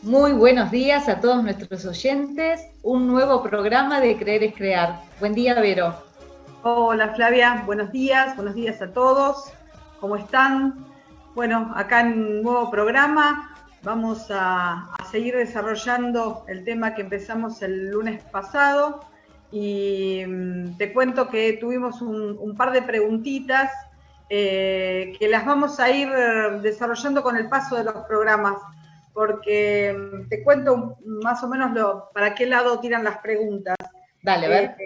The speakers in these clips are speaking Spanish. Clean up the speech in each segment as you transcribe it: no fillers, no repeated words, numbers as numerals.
Muy buenos días a todos nuestros oyentes. Un nuevo programa de Creer es Crear. Buen día, Vero. Hola Flavia, buenos días a todos. ¿Cómo están? Bueno, acá en un nuevo programa vamos a seguir desarrollando el tema que empezamos el lunes pasado y te cuento que tuvimos un par de preguntitas que las vamos a ir desarrollando con el paso de los programas, porque te cuento más o menos para qué lado tiran las preguntas. Dale, a ver.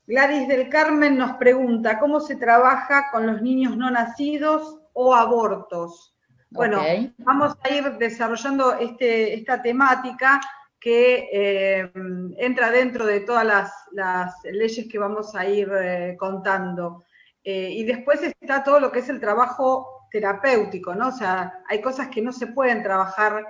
Gladys del Carmen nos pregunta, ¿cómo se trabaja con los niños no nacidos o abortos? Bueno, vamos a ir desarrollando esta temática que entra dentro de todas las leyes que vamos a ir contando. Y después está todo lo que es el trabajo terapéutico, ¿no? O sea, hay cosas que no se pueden trabajar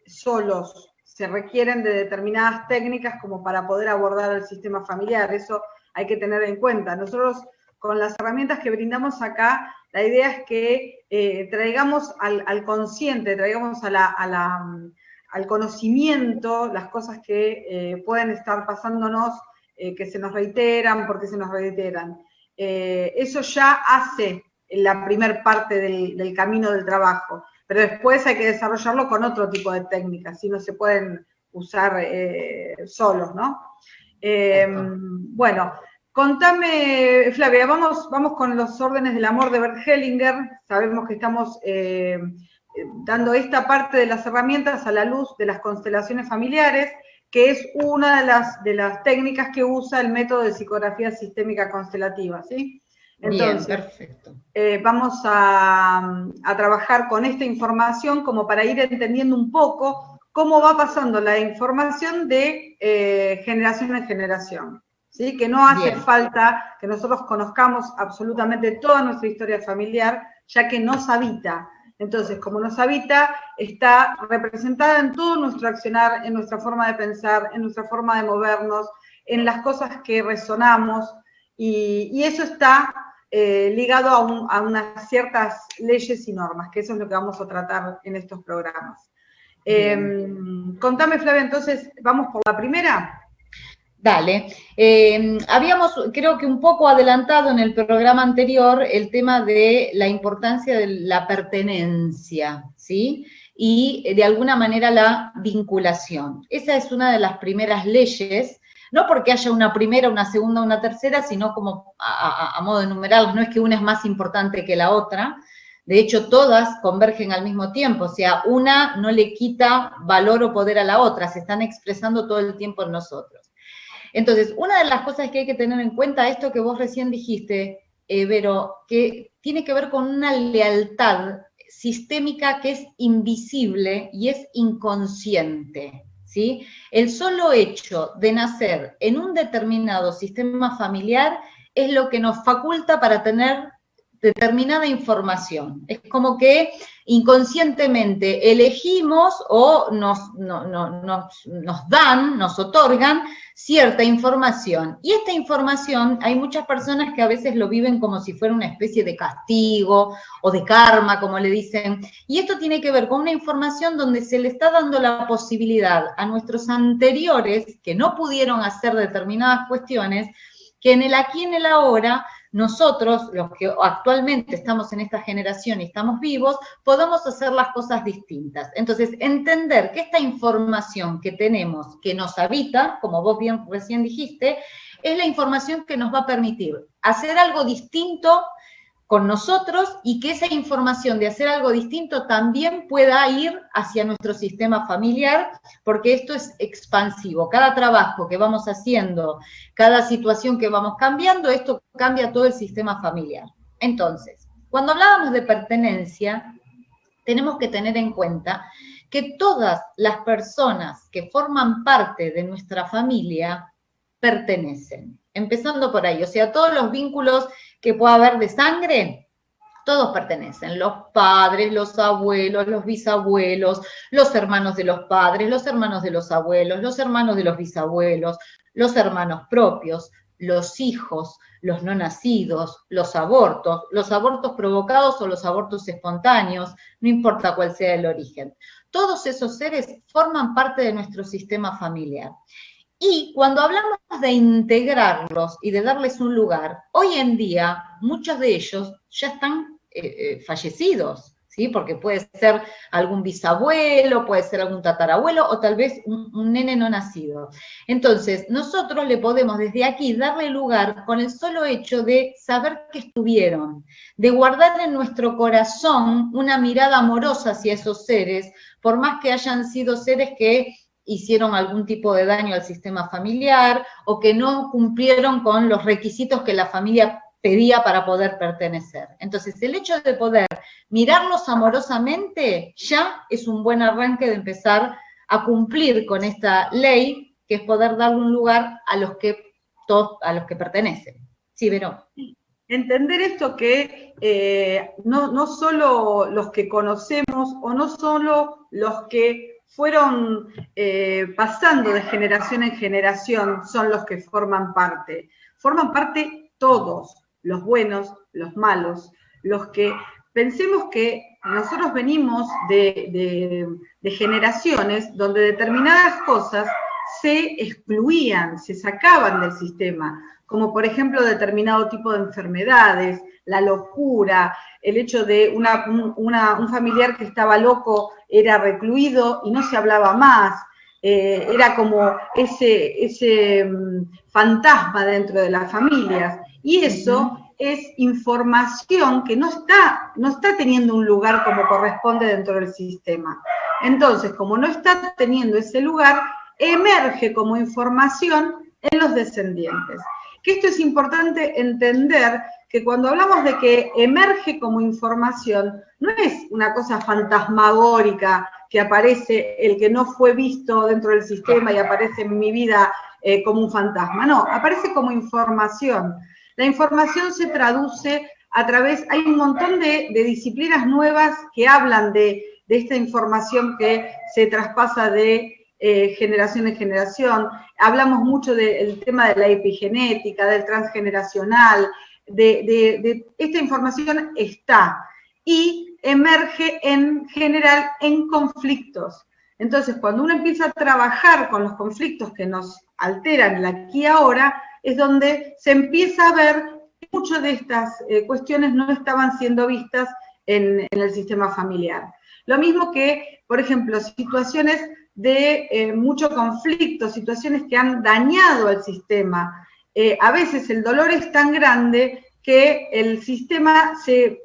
solos, se requieren de determinadas técnicas como para poder abordar el sistema familiar, eso hay que tener en cuenta. Nosotros, con las herramientas que brindamos acá, la idea es que traigamos al consciente, traigamos al conocimiento las cosas que pueden estar pasándonos, que se nos reiteran, porque se nos reiteran. Eso ya hace la primer parte del camino del trabajo, pero después hay que desarrollarlo con otro tipo de técnicas, si no se pueden usar solos, ¿no? Bueno, contame, Flavia, vamos con los órdenes del amor de Bert Hellinger. Sabemos que estamos dando esta parte de las herramientas a la luz de las constelaciones familiares, que es una de las técnicas que usa el método de psicografía sistémica constelativa, ¿sí? Entonces, bien, perfecto. Vamos a trabajar con esta información como para ir entendiendo un poco cómo va pasando la información de generación en generación, ¿sí? Que no hace falta que nosotros conozcamos absolutamente toda nuestra historia familiar, ya que nos habita. Entonces, como nos habita, está representada en todo nuestro accionar, en nuestra forma de pensar, en nuestra forma de movernos, en las cosas que resonamos, y eso está ligado a unas ciertas leyes y normas, que eso es lo que vamos a tratar en estos programas. Contame, Flavia, entonces, ¿vamos por la primera? Dale. Habíamos, creo que un poco adelantado en el programa anterior, el tema de la importancia de la pertenencia, ¿sí? Y de alguna manera la vinculación. Esa es una de las primeras leyes, no porque haya una primera, una segunda, una tercera, sino como a modo de numerarlas, no es que una es más importante que la otra. De hecho, todas convergen al mismo tiempo, o sea, una no le quita valor o poder a la otra, se están expresando todo el tiempo en nosotros. Entonces, una de las cosas que hay que tener en cuenta, esto que vos recién dijiste, Vero, que tiene que ver con una lealtad sistémica que es invisible y es inconsciente, ¿sí? El solo hecho de nacer en un determinado sistema familiar es lo que nos faculta para tener determinada información. Es como que inconscientemente elegimos o nos dan, nos otorgan cierta información. Y esta información, hay muchas personas que a veces lo viven como si fuera una especie de castigo o de karma, como le dicen. Y esto tiene que ver con una información donde se le está dando la posibilidad a nuestros anteriores, que no pudieron hacer determinadas cuestiones, que en el aquí y en el ahora, nosotros, los que actualmente estamos en esta generación y estamos vivos, podamos hacer las cosas distintas. Entonces, entender que esta información que tenemos, que nos habita, como vos bien recién dijiste, es la información que nos va a permitir hacer algo distinto con nosotros y que esa información de hacer algo distinto también pueda ir hacia nuestro sistema familiar, porque esto es expansivo. Cada trabajo que vamos haciendo, cada situación que vamos cambiando, esto cambia todo el sistema familiar. Entonces, cuando hablábamos de pertenencia, tenemos que tener en cuenta que todas las personas que forman parte de nuestra familia pertenecen. Empezando por ahí, o sea, todos los vínculos que pueda haber de sangre, todos pertenecen, los padres, los abuelos, los bisabuelos, los hermanos de los padres, los hermanos de los abuelos, los hermanos de los bisabuelos, los hermanos propios, los hijos, los no nacidos, los abortos provocados o los abortos espontáneos, no importa cuál sea el origen. Todos esos seres forman parte de nuestro sistema familiar. Y cuando hablamos de integrarlos y de darles un lugar, hoy en día muchos de ellos ya están fallecidos, ¿sí? Porque puede ser algún bisabuelo, puede ser algún tatarabuelo o tal vez un nene no nacido. Entonces, nosotros le podemos desde aquí darle lugar con el solo hecho de saber que estuvieron, de guardar en nuestro corazón una mirada amorosa hacia esos seres, por más que hayan sido seres que hicieron algún tipo de daño al sistema familiar o que no cumplieron con los requisitos que la familia pedía para poder pertenecer. Entonces, el hecho de poder mirarlos amorosamente ya es un buen arranque de empezar a cumplir con esta ley, que es poder darle un lugar a los que pertenecen. Sí, Vero. Entender esto que no solo los que conocemos o no solo los que fueron pasando de generación en generación son los que forman parte todos, los buenos, los malos, los que pensemos que nosotros venimos de generaciones donde determinadas cosas se excluían, se sacaban del sistema, como por ejemplo determinado tipo de enfermedades, la locura, el hecho de un familiar que estaba loco era recluido y no se hablaba más, era como ese fantasma dentro de las familias, y eso es información que no está teniendo un lugar como corresponde dentro del sistema. Entonces, como no está teniendo ese lugar, emerge como información en los descendientes. Que esto es importante entender, que cuando hablamos de que emerge como información, no es una cosa fantasmagórica que aparece el que no fue visto dentro del sistema y aparece en mi vida como un fantasma. No, aparece como información. La información se traduce a través, hay un montón de disciplinas nuevas que hablan de esta información que se traspasa de generación en generación. Hablamos mucho del tema de la epigenética, del transgeneracional, de esta información está y emerge en general en conflictos. Entonces, cuando uno empieza a trabajar con los conflictos que nos alteran el aquí y ahora, es donde se empieza a ver que muchas de estas cuestiones no estaban siendo vistas en el sistema familiar. Lo mismo que, por ejemplo, situaciones de mucho conflicto, situaciones que han dañado al sistema. A veces el dolor es tan grande que el sistema se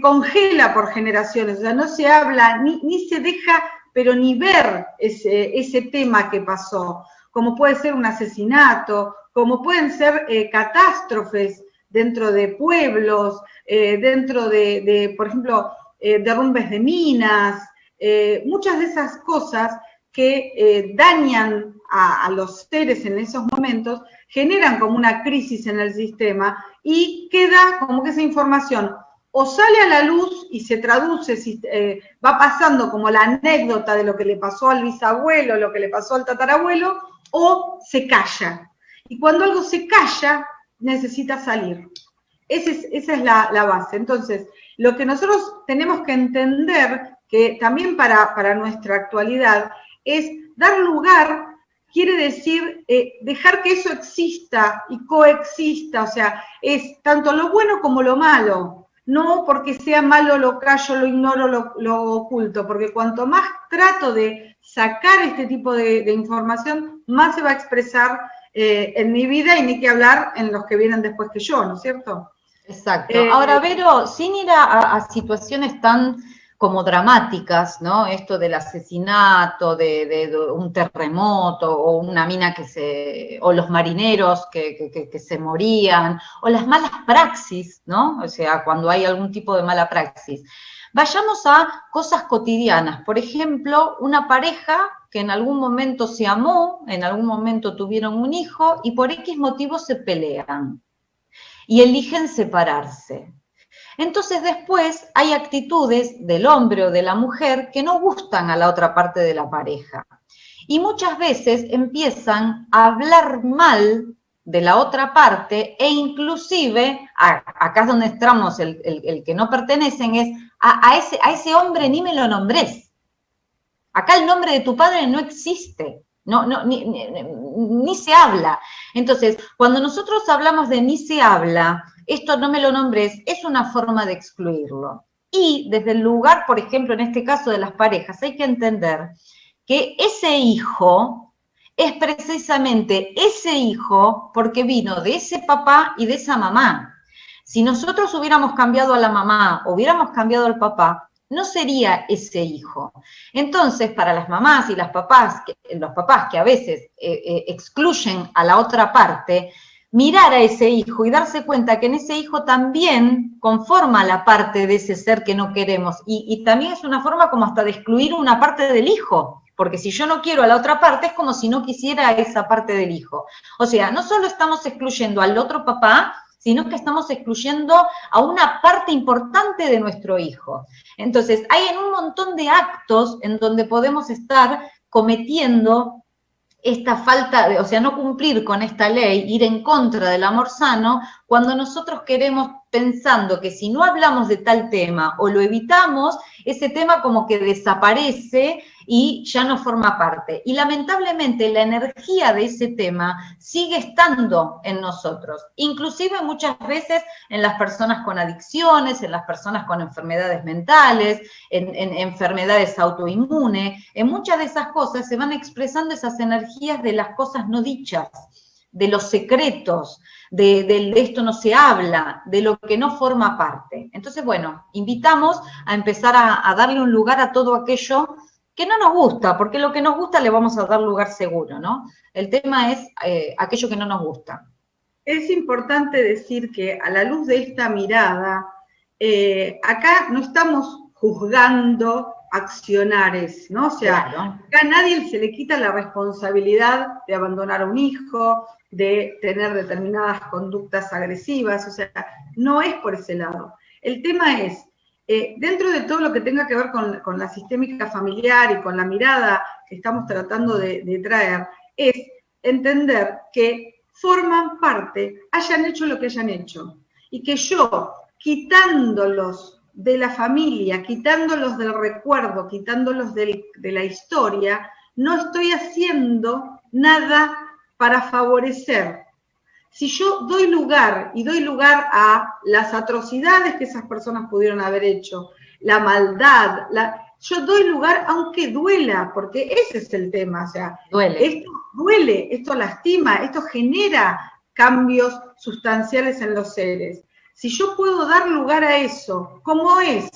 congela por generaciones, o sea, no se habla, ni se deja, pero ni ver ese tema que pasó, como puede ser un asesinato, como pueden ser catástrofes dentro de pueblos, dentro de por ejemplo, derrumbes de minas, muchas de esas cosas que dañan a los seres en esos momentos, generan como una crisis en el sistema y queda como que esa información o sale a la luz y se traduce, va pasando como la anécdota de lo que le pasó al bisabuelo, lo que le pasó al tatarabuelo, o se calla. Y cuando algo se calla, necesita salir. Esa es la base. Entonces, lo que nosotros tenemos que entender, que también para nuestra actualidad, es dar lugar, quiere decir dejar que eso exista y coexista, o sea, es tanto lo bueno como lo malo. No porque sea malo lo callo, lo ignoro, lo oculto, porque cuanto más trato de sacar este tipo de información, más se va a expresar en mi vida y ni que hablar en los que vienen después que yo, ¿no es cierto? Exacto. Ahora, Vero, sin ir a situaciones tan como dramáticas, ¿no? Esto del asesinato, de un terremoto, o una mina o los marineros que se morían, o las malas praxis, ¿no? O sea, cuando hay algún tipo de mala praxis. Vayamos a cosas cotidianas. Por ejemplo, una pareja que en algún momento se amó, en algún momento tuvieron un hijo, y por X motivos se pelean y eligen separarse. Entonces después hay actitudes del hombre o de la mujer que no gustan a la otra parte de la pareja. Y muchas veces empiezan a hablar mal de la otra parte, e inclusive, acá es donde entramos el que no pertenecen, es a ese hombre ni me lo nombrés. Acá el nombre de tu padre no existe, ni se habla. Entonces, cuando nosotros hablamos de ni se habla, esto no me lo nombres, es una forma de excluirlo. Y desde el lugar, por ejemplo, en este caso de las parejas, hay que entender que ese hijo es precisamente ese hijo porque vino de ese papá y de esa mamá. Si nosotros hubiéramos cambiado a la mamá, hubiéramos cambiado al papá, no sería ese hijo. Entonces, para las mamás y los papás que a veces excluyen a la otra parte, mirar a ese hijo y darse cuenta que en ese hijo también conforma la parte de ese ser que no queremos. Y también es una forma como hasta de excluir una parte del hijo. Porque si yo no quiero a la otra parte, es como si no quisiera a esa parte del hijo. O sea, no solo estamos excluyendo al otro papá, sino que estamos excluyendo a una parte importante de nuestro hijo. Entonces, hay en un montón de actos en donde podemos estar cometiendo esta falta de, o sea, no cumplir con esta ley, ir en contra del amor sano, cuando nosotros queremos pensando que si no hablamos de tal tema o lo evitamos, ese tema como que desaparece y ya no forma parte. Y lamentablemente la energía de ese tema sigue estando en nosotros, inclusive muchas veces en las personas con adicciones, en las personas con enfermedades mentales, en enfermedades autoinmunes, en muchas de esas cosas se van expresando esas energías de las cosas no dichas, de los secretos, de esto no se habla, de lo que no forma parte. Entonces, bueno, invitamos a empezar a darle un lugar a todo aquello que no nos gusta, porque lo que nos gusta le vamos a dar lugar seguro, ¿no? El tema es aquello que no nos gusta. Es importante decir que a la luz de esta mirada, acá no estamos juzgando accionares, ¿no? O sea, claro, acá a nadie se le quita la responsabilidad de abandonar a un hijo, de tener determinadas conductas agresivas, o sea, no es por ese lado. El tema es, dentro de todo lo que tenga que ver con la sistémica familiar y con la mirada que estamos tratando de traer, es entender que forman parte, hayan hecho lo que hayan hecho, y que yo, quitándolos de la familia, quitándolos del recuerdo, quitándolos de la historia, no estoy haciendo nada para favorecer. Si yo doy lugar a las atrocidades que esas personas pudieron haber hecho, la maldad, yo doy lugar aunque duela, porque ese es el tema, o sea, esto duele, esto lastima, esto genera cambios sustanciales en los seres. Si yo puedo dar lugar a eso, como es,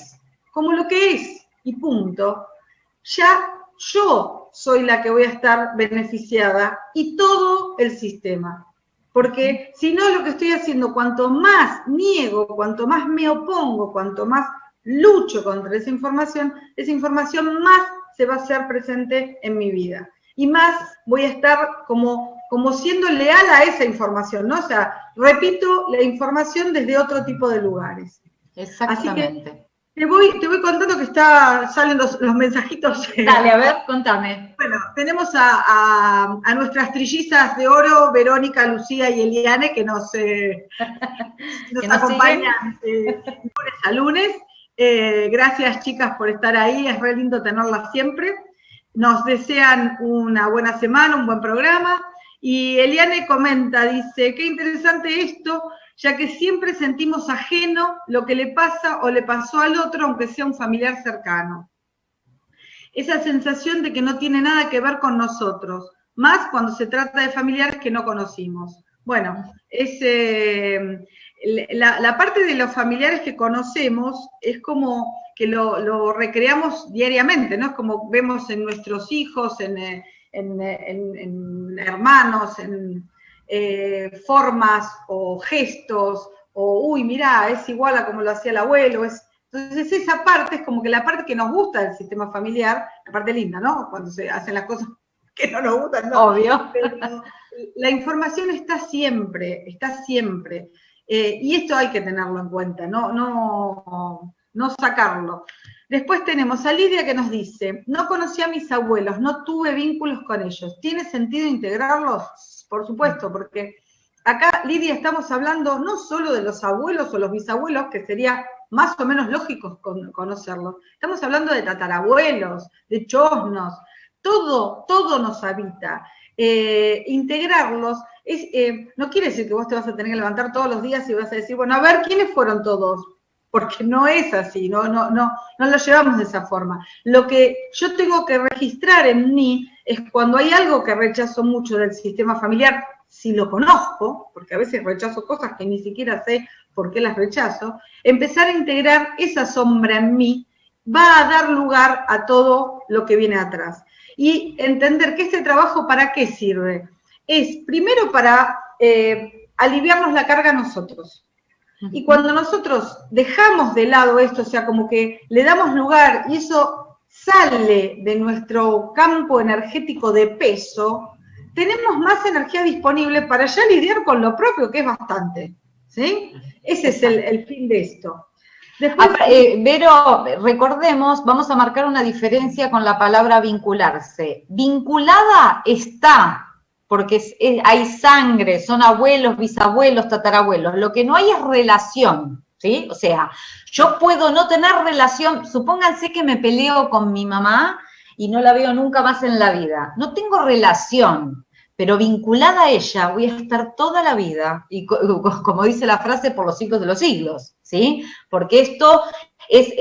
como lo que es, y punto, ya yo soy la que voy a estar beneficiada y todo el sistema. Porque si no, lo que estoy haciendo, cuanto más niego, cuanto más me opongo, cuanto más lucho contra esa información más se va a hacer presente en mi vida. Y más voy a estar como siendo leal a esa información, ¿no? O sea, repito la información desde otro tipo de lugares. Exactamente. Así que te voy contando que salen los mensajitos. Dale, a ver, contame. Bueno, tenemos a nuestras trillizas de oro, Verónica, Lucía y Eliane, que nos acompañan lunes a lunes. Gracias, chicas, por estar ahí, es re lindo tenerlas siempre. Nos desean una buena semana, un buen programa. Y Eliane comenta, dice, qué interesante esto, ya que siempre sentimos ajeno lo que le pasa o le pasó al otro, aunque sea un familiar cercano. Esa sensación de que no tiene nada que ver con nosotros, más cuando se trata de familiares que no conocimos. Bueno, la parte de los familiares que conocemos es como que lo recreamos diariamente, ¿no? Es como vemos en nuestros hijos, en hermanos, en formas o gestos, o uy, mirá, es igual a como lo hacía el abuelo, entonces esa parte es como que la parte que nos gusta del sistema familiar, la parte linda, ¿no? Cuando se hacen las cosas que no nos gustan, ¿no? Obvio. Pero la información está siempre, y esto hay que tenerlo en cuenta, no sacarlo. Después tenemos a Lidia que nos dice, no conocí a mis abuelos, no tuve vínculos con ellos. ¿Tiene sentido integrarlos? Por supuesto, porque acá, Lidia, estamos hablando no solo de los abuelos o los bisabuelos, que sería más o menos lógico conocerlos. Estamos hablando de tatarabuelos, de chosnos, todo nos habita. Integrarlos no quiere decir que vos te vas a tener que levantar todos los días y vas a decir, bueno, a ver, ¿quiénes fueron todos? Porque no es así, no lo llevamos de esa forma. Lo que yo tengo que registrar en mí es cuando hay algo que rechazo mucho del sistema familiar, si lo conozco, porque a veces rechazo cosas que ni siquiera sé por qué las rechazo, empezar a integrar esa sombra en mí va a dar lugar a todo lo que viene atrás. Y entender que este trabajo, ¿para qué sirve? Es primero para aliviarnos la carga a nosotros. Y cuando nosotros dejamos de lado esto, o sea, como que le damos lugar y eso sale de nuestro campo energético de peso, tenemos más energía disponible para ya lidiar con lo propio, que es bastante. ¿Sí? Ese es el fin de esto. Después, Vero, recordemos, vamos a marcar una diferencia con la palabra vincularse. Vinculada está, porque hay sangre, son abuelos, bisabuelos, tatarabuelos. Lo que no hay es relación, ¿sí? O sea, yo puedo no tener relación, supónganse que me peleo con mi mamá y no la veo nunca más en la vida. No tengo relación, pero vinculada a ella voy a estar toda la vida, y como dice la frase, por los siglos de los siglos, ¿sí? Porque esto es,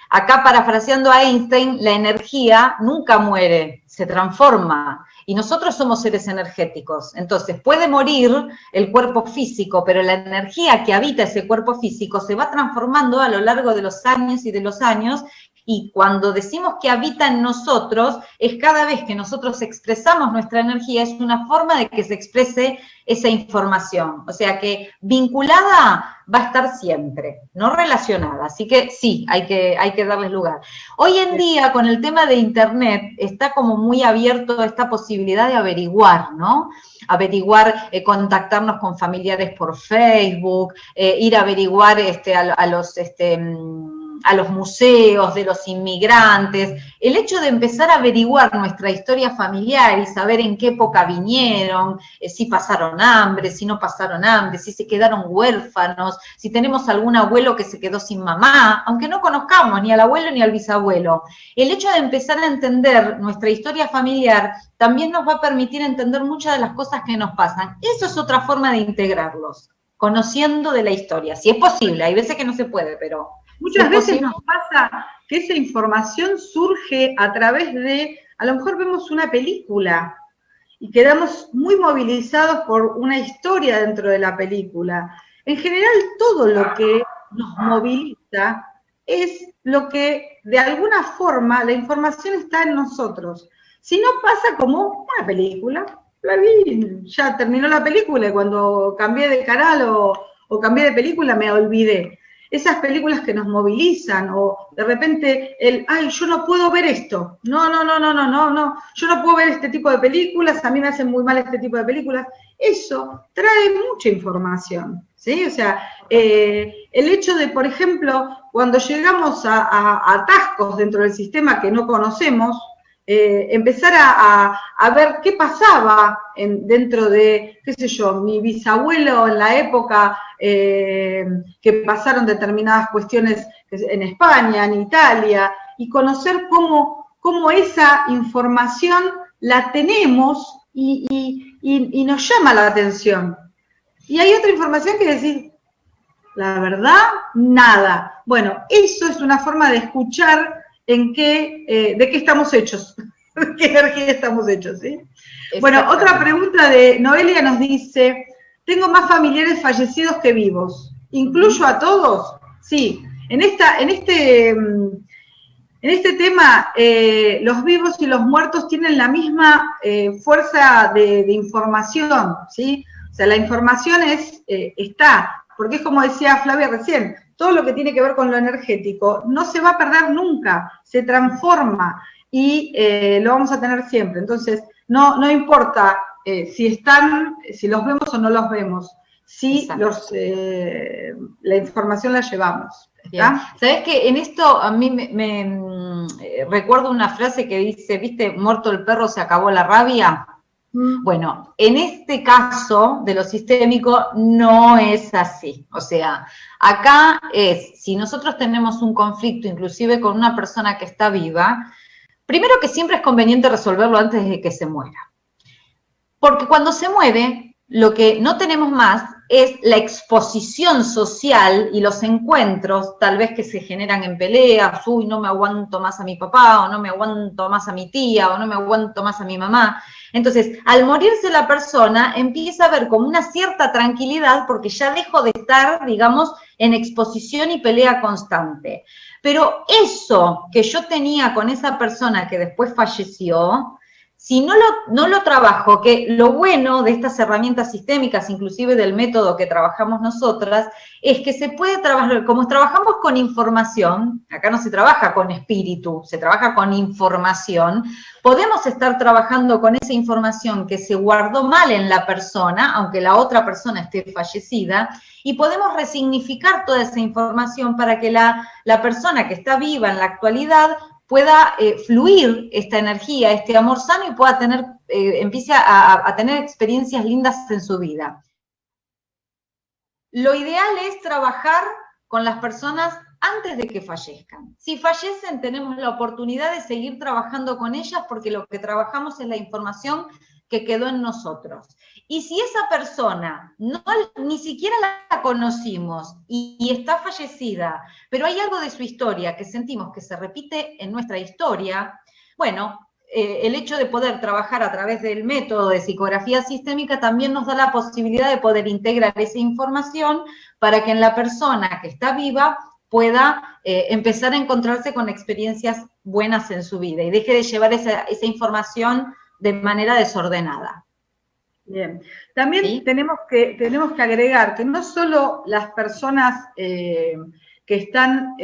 acá parafraseando a Einstein, la energía nunca muere, se transforma, y nosotros somos seres energéticos, entonces puede morir el cuerpo físico, pero la energía que habita ese cuerpo físico se va transformando a lo largo de los años y de los años, y cuando decimos que habita en nosotros, es cada vez que nosotros expresamos nuestra energía, es una forma de que se exprese esa información. O sea que vinculada va a estar siempre, no relacionada. Así que sí, hay que darles lugar. Hoy en día, con el tema de Internet, está como muy abierto esta posibilidad de averiguar, ¿no? Averiguar, contactarnos con familiares por Facebook, ir a averiguar a los museos de los inmigrantes, el hecho de empezar a averiguar nuestra historia familiar y saber en qué época vinieron, si pasaron hambre, si no pasaron hambre, si se quedaron huérfanos, si tenemos algún abuelo que se quedó sin mamá, aunque no conozcamos ni al abuelo ni al bisabuelo. El hecho de empezar a entender nuestra historia familiar también nos va a permitir entender muchas de las cosas que nos pasan. Eso es otra forma de integrarlos, conociendo de la historia, si es posible, hay veces que no se puede, pero... Muchas veces nos pasa que esa información surge a través de, a lo mejor vemos una película y quedamos muy movilizados por una historia dentro de la película. En general, todo lo que nos moviliza es lo que, de alguna forma, la información está en nosotros. Si no pasa como una película, la vi, ya terminó la película y cuando cambié de canal o cambié de película me olvidé. Esas películas que nos movilizan, o de repente ay, yo no puedo ver esto, no, yo no puedo ver este tipo de películas, a mí me hacen muy mal este tipo de películas, eso trae mucha información, ¿sí? O sea, el hecho de, por ejemplo, cuando llegamos a atascos dentro del sistema que no conocemos, empezar a ver qué pasaba dentro de, qué sé yo, mi bisabuelo en la época que pasaron determinadas cuestiones en España, en Italia, y conocer cómo esa información la tenemos y nos llama la atención. Y hay otra información que decir, la verdad, nada. Bueno, eso es una forma de escuchar de qué estamos hechos, de qué energía estamos hechos, ¿sí? Bueno, otra pregunta de Noelia nos dice, tengo más familiares fallecidos que vivos, ¿incluyo a todos? Sí, en este tema, los vivos y los muertos tienen la misma fuerza de información, ¿sí? O sea, la información está, porque es como decía Flavia recién, todo lo que tiene que ver con lo energético no se va a perder nunca, se transforma y lo vamos a tener siempre. Entonces, no importa si los vemos o no los vemos, si la información la llevamos. ¿Sabés qué? En esto a mí me recuerdo una frase que dice, ¿viste? Muerto el perro se acabó la rabia. Bueno, en este caso de lo sistémico no es así. O sea, acá es, si nosotros tenemos un conflicto, inclusive con una persona que está viva, primero que siempre es conveniente resolverlo antes de que se muera. Porque cuando se muere, lo que no tenemos más es la exposición social y los encuentros, tal vez que se generan en peleas, uy, no me aguanto más a mi papá, o no me aguanto más a mi tía, o no me aguanto más a mi mamá. Entonces, al morirse la persona, empieza a haber como una cierta tranquilidad porque ya dejo de estar, digamos, en exposición y pelea constante. Pero eso que yo tenía con esa persona que después falleció, si no lo trabajo, que lo bueno de estas herramientas sistémicas, inclusive del método que trabajamos nosotras, es que se puede trabajar, como trabajamos con información, acá no se trabaja con espíritu, se trabaja con información, podemos estar trabajando con esa información que se guardó mal en la persona, aunque la otra persona esté fallecida, y podemos resignificar toda esa información para que la persona que está viva en la actualidad pueda fluir esta energía, este amor sano y pueda tener, empiece a tener experiencias lindas en su vida. Lo ideal es trabajar con las personas antes de que fallezcan. Si fallecen, tenemos la oportunidad de seguir trabajando con ellas porque lo que trabajamos es la información que quedó en nosotros. Y si esa persona ni siquiera la conocimos y está fallecida, pero hay algo de su historia que sentimos que se repite en nuestra historia, bueno, el hecho de poder trabajar a través del método de psicografía sistémica también nos da la posibilidad de poder integrar esa información para que en la persona que está viva pueda empezar a encontrarse con experiencias buenas en su vida y deje de llevar esa información de manera desordenada. Bien. También ¿Sí? tenemos que agregar que no solo las personas que están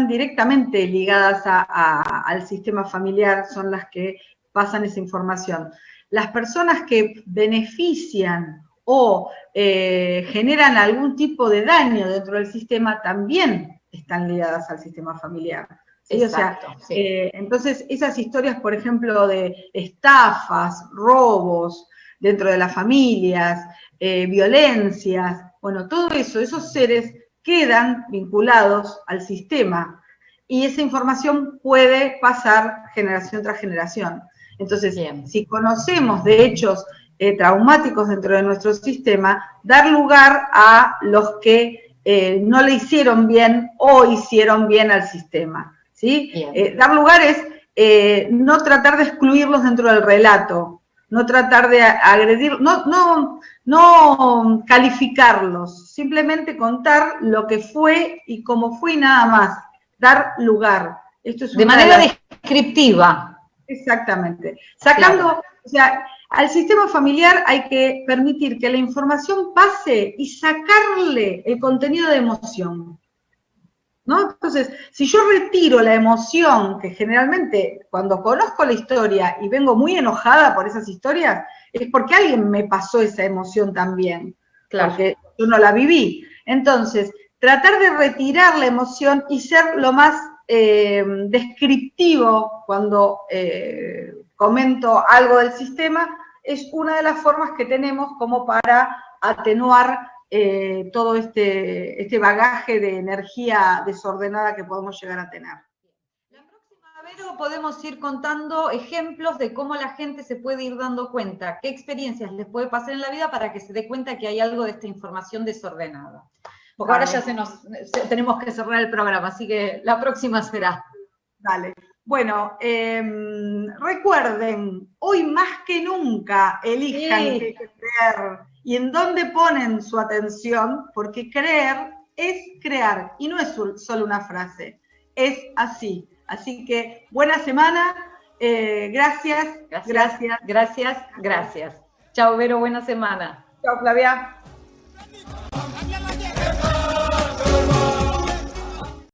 directamente ligadas al sistema familiar son las que pasan esa información. Las personas que benefician o generan algún tipo de daño dentro del sistema también están ligadas al sistema familiar. ¿Sí? Exacto, o sea, sí. entonces esas historias, por ejemplo, de estafas, robos dentro de las familias, violencias, bueno, todo eso, esos seres quedan vinculados al sistema y esa información puede pasar generación tras generación. Entonces, bien, si conocemos de hechos traumáticos dentro de nuestro sistema, dar lugar a los que no le hicieron bien o hicieron bien al sistema. ¿Sí? Dar lugar es no tratar de excluirlos dentro del relato, no tratar de agredir, no calificarlos, simplemente contar lo que fue y cómo fue y nada más, dar lugar. Esto es de manera descriptiva. Exactamente. Sacando, claro. O sea, al sistema familiar hay que permitir que la información pase y sacarle el contenido de emoción. ¿No? Entonces, si yo retiro la emoción, que generalmente cuando conozco la historia y vengo muy enojada por esas historias, es porque alguien me pasó esa emoción también, claro, porque yo no la viví. Entonces, tratar de retirar la emoción y ser lo más descriptivo cuando comento algo del sistema, es una de las formas que tenemos como para atenuar todo este bagaje de energía desordenada que podemos llegar a tener. La próxima vez podemos ir contando ejemplos de cómo la gente se puede ir dando cuenta, qué experiencias les puede pasar en la vida para que se dé cuenta que hay algo de esta información desordenada. Porque ahora ya tenemos que cerrar el programa, así que la próxima será. Dale. Bueno, recuerden, hoy más que nunca elijan qué creer y en dónde ponen su atención, porque creer es crear y no es solo una frase, es así. Así que buena semana, gracias. Chao, Vero, buena semana. Chao, Flavia.